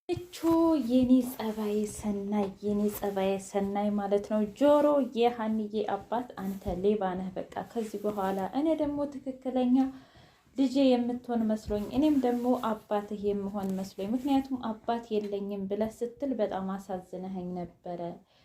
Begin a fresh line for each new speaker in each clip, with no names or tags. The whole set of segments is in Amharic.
እቾ የኔ ጸባይ ሰናይ ማለት ነው። ጆሮ የሀንዬ አባት አንተ ሌባ ነህ። በቃ ከዚህ በኋላ እኔ ደግሞ ትክክለኛ ልጄ የምትሆን መስሎኝ እኔም ደግሞ አባትህ የምሆን መስሎኝ፣ ምክንያቱም አባት የለኝም ብለህ ስትል በጣም አሳዝነኸኝ ነበረ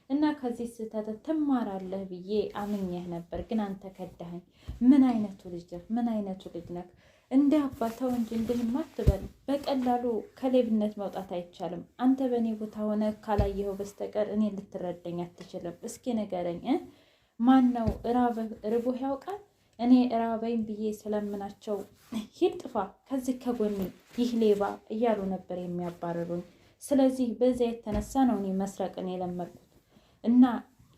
እና ከዚህ ስህተት ትማራለህ ብዬ አምኜህ ነበር፣ ግን አንተ ከዳኸኝ። ምን አይነቱ ልጅ ነህ? ምን አይነቱ ልጅ ነህ? እንደ አባተው እንጂ እንዲህም አትበል። በቀላሉ ከሌብነት መውጣት አይቻልም። አንተ በእኔ ቦታ ሆነ ካላየኸው በስተቀር እኔ ልትረዳኝ አትችልም። እስኪ ንገረኝ፣ ማን ነው ርቦህ ያውቃል? እኔ ራበኝ ብዬ ስለምናቸው ሂድ ጥፋ ከዚህ ከጎኔ ይህ ሌባ እያሉ ነበር የሚያባረሩኝ። ስለዚህ በዚያ የተነሳ ነው እኔ መስረቅን የለመድኩት እና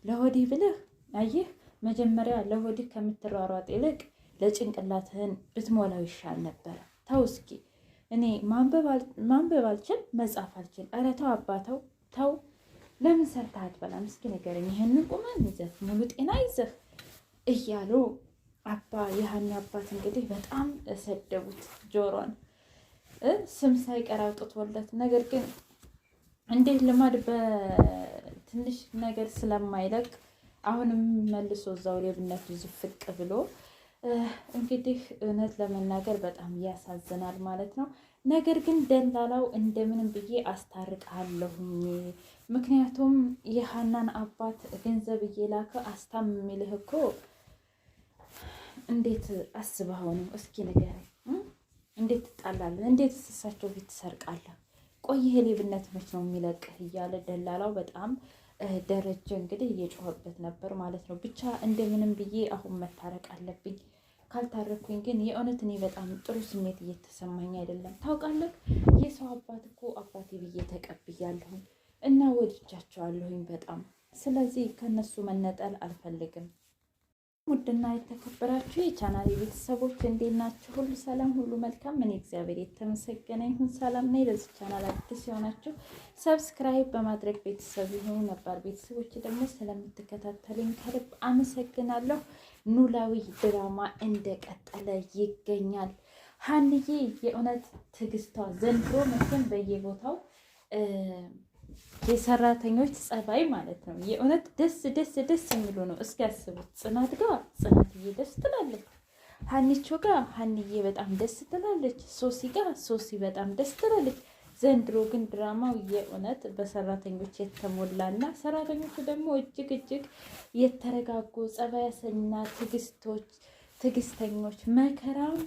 ለሆድህ ብልህ አየህ፣ መጀመሪያ ለሆድህ ከምትሯሯጥ ይልቅ ለጭንቅላትህን ብትሞላው ይሻል ነበረ። ተው እስኪ፣ እኔ ማንበብ አልችል መጻፍ አልችል። ኧረ ተው አባተው ተው። ለምን ሰርተህ አትበላም? እስኪ ንገረኝ። ይህንን ቁመን ይዘህ ሙሉ ጤና ይዘህ እያሉ የሀኒ አባት እንግዲህ በጣም ሰደቡት ጆሮን፣ ስም ሳይቀር አውጥቶለት። ነገር ግን እንዴት ልማድ በትንሽ ነገር ስለማይለቅ አሁንም መልሶ እዛው ሌብነቱ ዝፍቅ ብሎ እንግዲህ እውነት ለመናገር በጣም ያሳዝናል ማለት ነው። ነገር ግን ደላላው እንደምንም ብዬ አስታርቃለሁኝ፣ ምክንያቱም የሀናን አባት ገንዘብ እየላከ አስታምሚልህ እኮ እንዴት አስበኸው ነው? እስኪ ንገረኝ። እንዴት ትጣላለህ? እንዴት እሳቸው ፊት ትሰርቃለህ? ቆይ ይሄ ሌብነት መች ነው የሚለቅህ? እያለ ደላላው በጣም ደረጀ እንግዲህ እየጮኸበት ነበር ማለት ነው። ብቻ እንደምንም ብዬ አሁን መታረቅ አለብኝ፣ ካልታረኩኝ ግን የእውነት እኔ በጣም ጥሩ ስሜት እየተሰማኝ አይደለም። ታውቃለህ፣ የሰው አባት እኮ አባቴ ብዬ ተቀብያለሁኝ እና ወድጃቸዋለሁኝ በጣም። ስለዚህ ከነሱ መነጠል አልፈልግም። ውድና የተከበራችሁ የቻናል ቤተሰቦች እንዴት ናችሁ? ሁሉ ሰላም፣ ሁሉ መልካም። እኔ እግዚአብሔር የተመሰገነ ይሁን ሰላም ነኝ። ለዚህ ቻናል አዲስ የሆናችሁ ሰብስክራይብ በማድረግ ቤተሰብ ይሁኑ። ነባር ቤተሰቦች ደግሞ ስለምትከታተሉኝ ከልብ አመሰግናለሁ። ኖላዊ ድራማ እንደቀጠለ ይገኛል። ሀንዬ የእውነት ትዕግስቷ ዘንድሮ መቼም በየቦታው የሰራተኞች ጸባይ ማለት ነው። የእውነት ደስ ደስ ደስ የሚሉ ነው። እስኪ ያስቡት። ጽናት ጋር ጽናትዬ ደስ ትላለች፣ ሀኒቾ ጋር ሀንዬ በጣም ደስ ትላለች፣ ሶሲ ጋር ሶሲ በጣም ደስ ትላለች። ዘንድሮ ግን ድራማው የእውነት በሰራተኞች የተሞላና ሰራተኞቹ ደግሞ እጅግ እጅግ የተረጋጉ ጸባያሰና ትዕግስተኞች፣ መከራም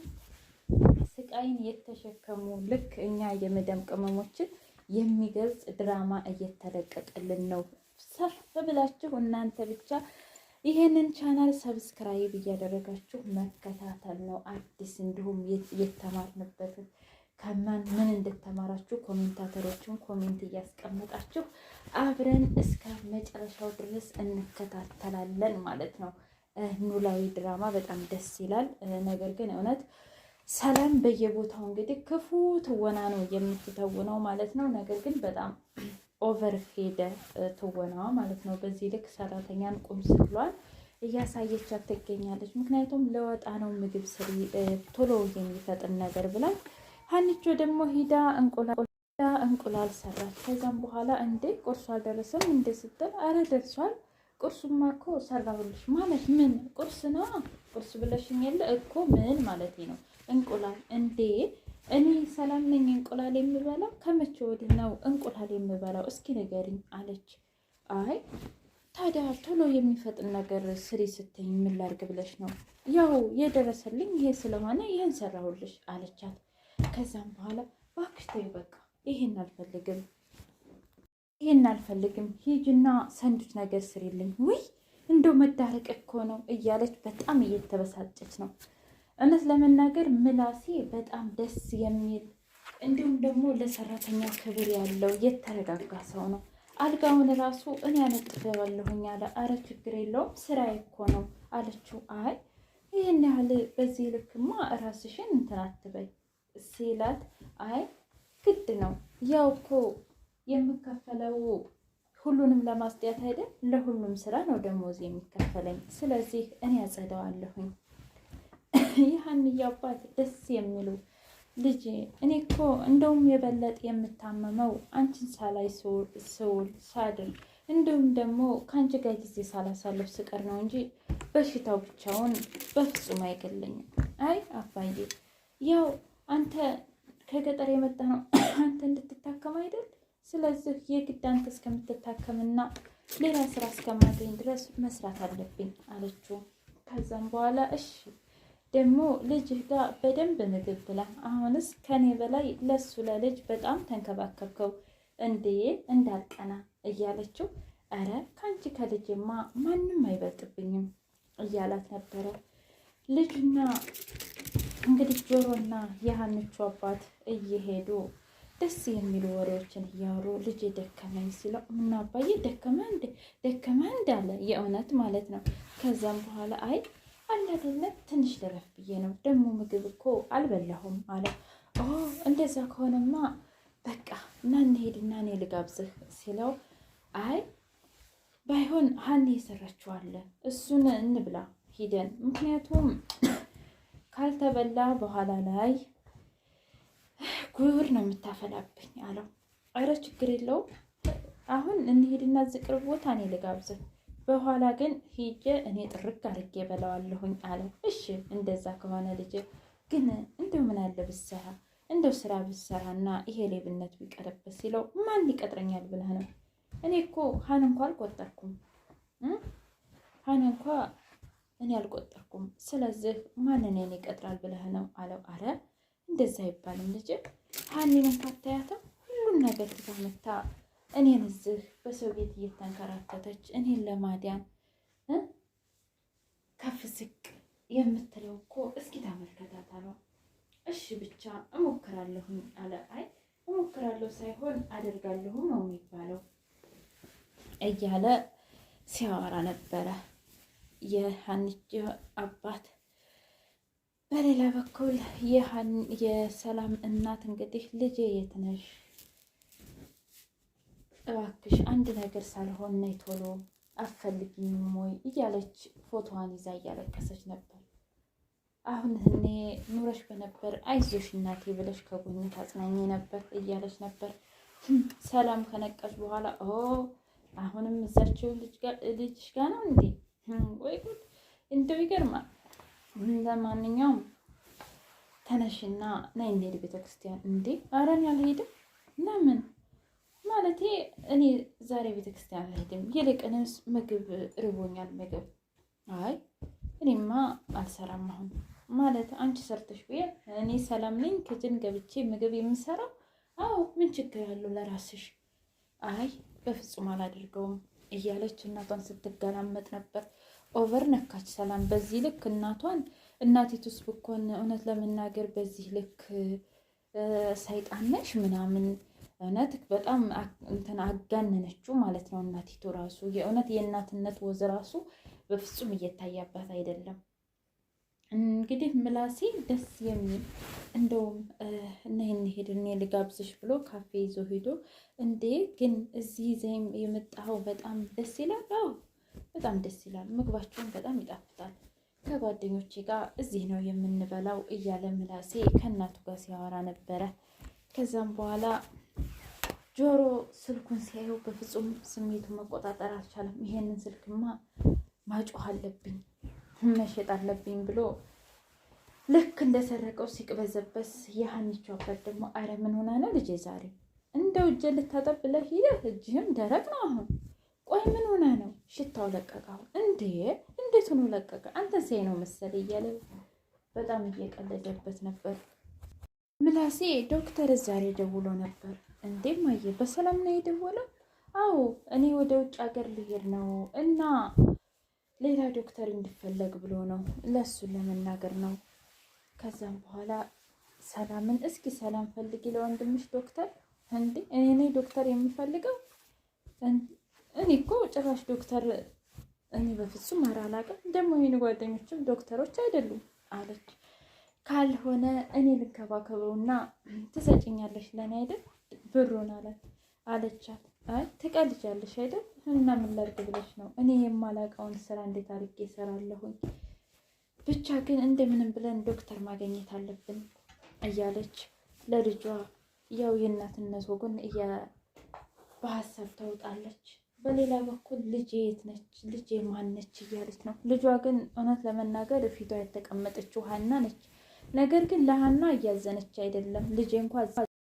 ስቃይን የተሸከሙ ልክ እኛ የመዳም ቅመሞችን የሚገልጽ ድራማ እየተለቀቀልን ነው። ሰፍ ብላችሁ እናንተ ብቻ ይሄንን ቻናል ሰብስክራይብ እያደረጋችሁ መከታተል ነው። አዲስ እንዲሁም የተማርንበትን ከማን ምን እንደተማራችሁ ኮሜንታተሮችን ኮሜንት እያስቀመጣችሁ አብረን እስከ መጨረሻው ድረስ እንከታተላለን ማለት ነው። ኖላዊ ድራማ በጣም ደስ ይላል። ነገር ግን እውነት ሰላም በየቦታው እንግዲህ ክፉ ትወና ነው የምትተውነው ማለት ነው። ነገር ግን በጣም ኦቨር ሄደ ትወናዋ ማለት ነው። በዚህ ልክ ሰራተኛን ቁም ስቅሏል እያሳየቻት ትገኛለች። ምክንያቱም ለወጣ ነው ምግብ ስሪ ቶሎ የሚፈጥን ነገር ብላ ሀኒቾ ደግሞ ሂዳ እንቁላል ሰራች። ከዛም በኋላ እንዴ ቁርሱ አልደረሰም እንደ ስትል አረ ደርሷል፣ ቁርሱማ እኮ ሰራሁልሽ። ማለት ምን ቁርስ ነው? ቁርስ ብለሽኝ የለ እኮ ምን ማለት ነው? እንቁላል እንዴ? እኔ ሰላም ነኝ እንቁላል የምበላው? ከመቼ ወዲህ ነው እንቁላል የምበላው? እስኪ ንገሪኝ አለች። አይ ታዲያ ቶሎ የሚፈጥን ነገር ስሪ ስትኝ ምን ላድርግ ብለሽ ነው? ያው የደረሰልኝ ይሄ ስለሆነ ይህን ሰራሁልሽ አለቻት። ከዛም በኋላ እባክሽ ተይው በቃ ይሄን አልፈልግም፣ ሂጂና ሰንዱች ነገር ስሪልኝ። ውይ እንደው መዳረቅ እኮ ነው እያለች በጣም እየተበሳጨች ነው። እውነት ለመናገር ምላሴ በጣም ደስ የሚል እንዲሁም ደግሞ ለሰራተኛ ክብር ያለው የተረጋጋ ሰው ነው። አልጋውን ራሱ እኔ አነጥፈዋለሁኝ አለ። አረ ችግር የለውም ስራዬ እኮ ነው አለችው። አይ ይህን ያህል በዚህ ልክማ ራስሽን እንትን አትበይ ሲላት፣ አይ ግድ ነው ያው እኮ የምከፈለው ሁሉንም ለማስጥያት አይደል? ለሁሉም ስራ ነው ደሞዝ የሚከፈለኝ። ስለዚህ እኔ አጸደዋለሁኝ። የሀንዬ አባት ደስ የሚሉ ልጄ እኔ እኮ እንደውም የበለጠ የምታመመው አንቺን ሳላይ ስውል ሳድር እንዲሁም ደግሞ ከአንቺ ጋር ጊዜ ሳላሳልፍ ስቀር ነው እንጂ በሽታው ብቻውን በፍጹም አይገለኝም። አይ አባዬ፣ ያው አንተ ከገጠር የመጣ ነው አንተ እንድትታከም አይደል? ስለዚህ የግድ አንተ እስከምትታከምና ሌላ ስራ እስከማገኝ ድረስ መስራት አለብኝ አለችው። ከዛም በኋላ እሺ ደግሞ ልጅህ ጋር በደንብ ምግብ ብላ፣ አሁንስ ከኔ በላይ ለሱ ለልጅ በጣም ተንከባከብከው እንዴ እንዳልቀና እያለችው፣ አረ ከአንቺ ከልጅማ ማንም አይበልጥብኝም እያላት ነበረ። ልጁና እንግዲህ ጆሮና የሀንቹ አባት እየሄዱ ደስ የሚሉ ወሬዎችን እያወሩ ልጅ ደከመኝ ሲለው እና አባዬ ደከመ እንዳለ የእውነት ማለት ነው። ከዛም በኋላ አይ አላደለ ትንሽ ልረፍ ብዬ ነው፣ ደግሞ ምግብ እኮ አልበላሁም አለ። እንደዛ ከሆነማ በቃ እና እንሄድና እኔ ልጋብዝህ ሲለው አይ ባይሆን ሀኒ የሰራችዋለ እሱን እንብላ ሂደን፣ ምክንያቱም ካልተበላ በኋላ ላይ ጉር ነው የምታፈላብኝ አለው። አረ ችግር የለውም አሁን እንሄድና ዝቅርብ ቦታ እኔ ልጋብዝህ፣ በኋላ ግን ሂጄ እኔ ጥርቅ አድርጌ በላዋለሁኝ አለ። እሺ እንደዛ ከሆነ ልጅ ግን እንደው ምን አለ ብሰራ፣ እንደው ስራ ብሰራና ይሄ ሌብነት ቢቀርብህ ሲለው ማን ይቀጥረኛል ብለህ ነው? እኔ እኮ ሀን እንኳ አልቆጠርኩም ሀን እንኳ እኔ አልቆጠርኩም። ስለዚህ ማንን እኔ ይቀጥራል ብለህ ነው አለው። አረ እንደዛ አይባልም ልጅ፣ ሀኒን እንኳ አታያትም? ሁሉም ነገር ትታመታ እኔን እዚህ በሰው ቤት እየተንከራተተች እኔን ለማዳን ከፍ ዝቅ የምትለው እኮ እስኪ ታመልከታት አለው። እሺ ብቻ እሞክራለሁኝ አለ። አይ እሞክራለሁ ሳይሆን አደርጋለሁ ነው የሚባለው እያለ ሲያወራ ነበረ የሀንች አባት። በሌላ በኩል የሰላም እናት እንግዲህ ልጄ የት ነሽ? እባክሽ አንድ ነገር ሳልሆን ነይ ቶሎ፣ አትፈልጊኝም ወይ እያለች ፎቶዋን ይዛ እያለቀሰች ነበር። አሁን እኔ ኑረሽ በነበር አይዞሽ እናቴ ብለሽ ከጎኔ ታጽናኝ ነበር እያለች ነበር። ሰላም ከነቀች በኋላ አሁንም እዛቸው ልጅሽ ጋር ነው እንዴ? ወይ ጉድ! እንደው ይገርማል። ለማንኛውም ተነሽና ነይ እንሂድ ቤተክርስቲያን። እንዴ ኧረ እኔ አልሄድም። ለምን? ማለቴ እኔ ዛሬ ቤተክርስቲያን አልሄድም፣ ይልቅንስ ምግብ ርቦኛል። ምግብ? አይ እኔማ አልሰራም አሁን። ማለት አንቺ ሰርተሽ ብዬ እኔ ሰላም ነኝ ክችን ገብቼ ምግብ የምሰራው? አዎ ምን ችግር አለው ለራስሽ። አይ በፍጹም አላደርገውም እያለች እናቷን ስትገላመጥ ነበር። ኦቨር ነካች ሰላም በዚህ ልክ እናቷን። እናቲቱስ ብኮን እውነት ለመናገር በዚህ ልክ ሰይጣን ነሽ ምናምን እውነት በጣም እንትን አጋነነችው ማለት ነው። እናቲቱ ራሱ የእውነት የእናትነት ወዝ ራሱ በፍጹም እየታያባት አይደለም። እንግዲህ ምላሴ ደስ የሚል እንደውም ነይ እንሂድ እኔ ልጋብዝሽ ብሎ ካፌ ይዞ ሄዶ፣ እንዴ ግን እዚህ ዘይም የመጣኸው በጣም ደስ ይላል። አዎ በጣም ደስ ይላል፣ ምግባቸውን በጣም ይጣፍጣል፣ ከጓደኞቼ ጋር እዚህ ነው የምንበላው እያለ ምላሴ ከእናቱ ጋር ሲያወራ ነበረ። ከዛም በኋላ ጆሮ ስልኩን ሲያየው በፍጹም ስሜቱን መቆጣጠር አልቻለም። ይሄንን ስልክማ ማጮህ አለብኝ መሸጥ አለብኝ ብሎ ልክ እንደሰረቀው ሲቅበዘበስ የሀኒቹ አባት ደግሞ አረ ምን ሆና ነው ልጄ ዛሬ እንደው እጄ ልታጠብ ብለህ ሂደህ እጅህም ደረቅ ነው አሁን። ቆይ ምን ሆና ነው? ሽታው ለቀቀው እንዴ? እንዴት ሆኖ ለቀቀ? አንተ ሳይ ነው መሰለ እያለ በጣም እየቀለደበት ነበር። ምላሴ ዶክተር ዛሬ ደውሎ ነበር። እንዴ ማየ በሰላም ነው የደወለው? አዎ እኔ ወደ ውጭ ሀገር ልሄድ ነው እና ሌላ ዶክተር እንዲፈለግ ብሎ ነው፣ ለሱን ለመናገር ነው። ከዛም በኋላ ሰላምን እስኪ ሰላም ፈልጊ ለወንድምሽ ዶክተር። እንዴ እኔ ዶክተር የምፈልገው? እኔ እኮ ጭራሽ ዶክተር እኔ በፍጹም አላውቅም። ደግሞ የኔ ጓደኞችም ዶክተሮች አይደሉም አለች። ካልሆነ እኔ ልንከባከበውና ትሰጭኛለሽ ለእኔ አይደል ብሩን አለቻት። አይ ትቀልጃለሽ አይደል? እና ምን ላድርግ ብለሽ ነው? እኔ የማላውቀውን ስራ እንዴት አድርጌ እሰራለሁኝ? ብቻ ግን እንደምንም ብለን ዶክተር ማግኘት አለብን እያለች ለልጇ ያው የእናትነት ወጉን በሀሳብ ታውጣለች። በሌላ በኩል ልጄ የት ነች? ልጄ ማን ነች? እያለች ነው። ልጇ ግን እውነት ለመናገር ፊቷ የተቀመጠችው ሀና ነች። ነገር ግን ለሀና እያዘነች አይደለም። ልጄ እንኳ